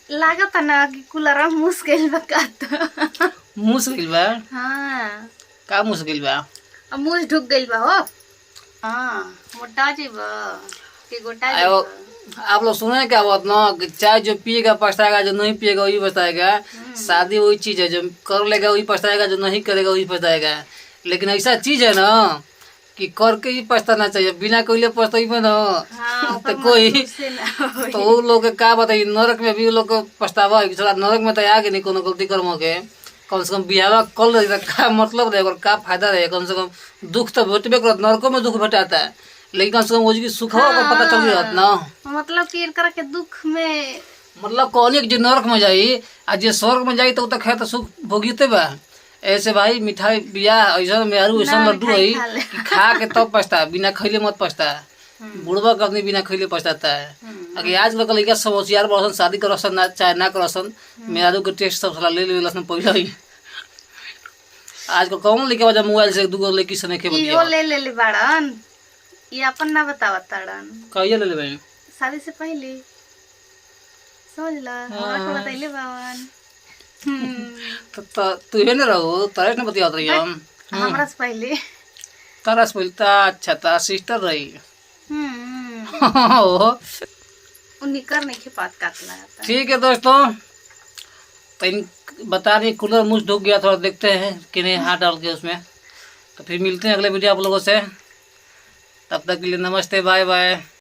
लागत ना कि कूलर मुश्किल बा का तो। मुश्किल बा? हाँ का मुश्किल बा? अब मुंह ढुक गइल बा हो। हाँ मोटा जीबा कि गोटा आयो, जीबा। आप लोग सुने क्या बात ना कि चाय जो पिएगा पछताएगा, जो नहीं पिएगा वही पछताएगा। शादी वही चीज है, जो कर लेगा वही पछताएगा, जो नहीं करेगा वही पछताएगा। लेकिन ऐसा चीज है ना कि करके ही पछताना चाहिए, बिना कोई पछताई ना। हाँ तो ओकर कोई महसूस से ना होई। तो वो लोग के का बताइए, नरक में भी वो लोग को पछतावा है कि साला नरक में तो आगे नहीं कोनो गलती कर्म के। कम से कम बिहावा कर रही का मतलब रहेगा और का फायदा रहेगा। कम से कम दुख तो भेटबे करत, नरकों में दुख भेटाता है, लेकिन कम से कम उसकी सुख का पता चल रही रहत ना। मतलब कि इनकरा के दुख में मतलब कहनी कि जो नरक में जाई आ जो स्वर्ग में जाई तो उ तो खैर तो सुख भोगिते बा। ऐसे भाई मिठाई बियाह ऐसा मेहरू ऐसा ना लड्डू मिठाई है खा ले। कि खा के तब पछता, बिना खैले मत पछता। बुढ़वा का आदमी बिना खैले पछताता है। अगर आज कल लड़का सब होशियार बरसन, शादी करसन ना चाहे ना करसन, मेहरू के टेस्ट सब साला ले लेलसन पहले ही। आज कल कौन लड़का बजा मोबाइल से दूगो लड़की से नहीं इहो बतिया ले ले बाड़न। ये अपन ना बतावत ताड़न कहिए ले लेबे। शादी से पहले समझ ला हमरा को बतैले बावन। तो तू है ना रहो तारे ने बतिया रही हम। हमरा से पहले तारा से पहले ता अच्छा ता सिस्टर रही। उन्हीं कर नहीं के बात काटना आता। ठीक है दोस्तों, तो इन बता रही कूलर मुझ ढुक गया, थोड़ा देखते हैं कि नहीं हाथ डाल के उसमें। तो फिर मिलते हैं अगले वीडियो आप लोगों से, तब तक के लिए नमस्ते, बाय बाय।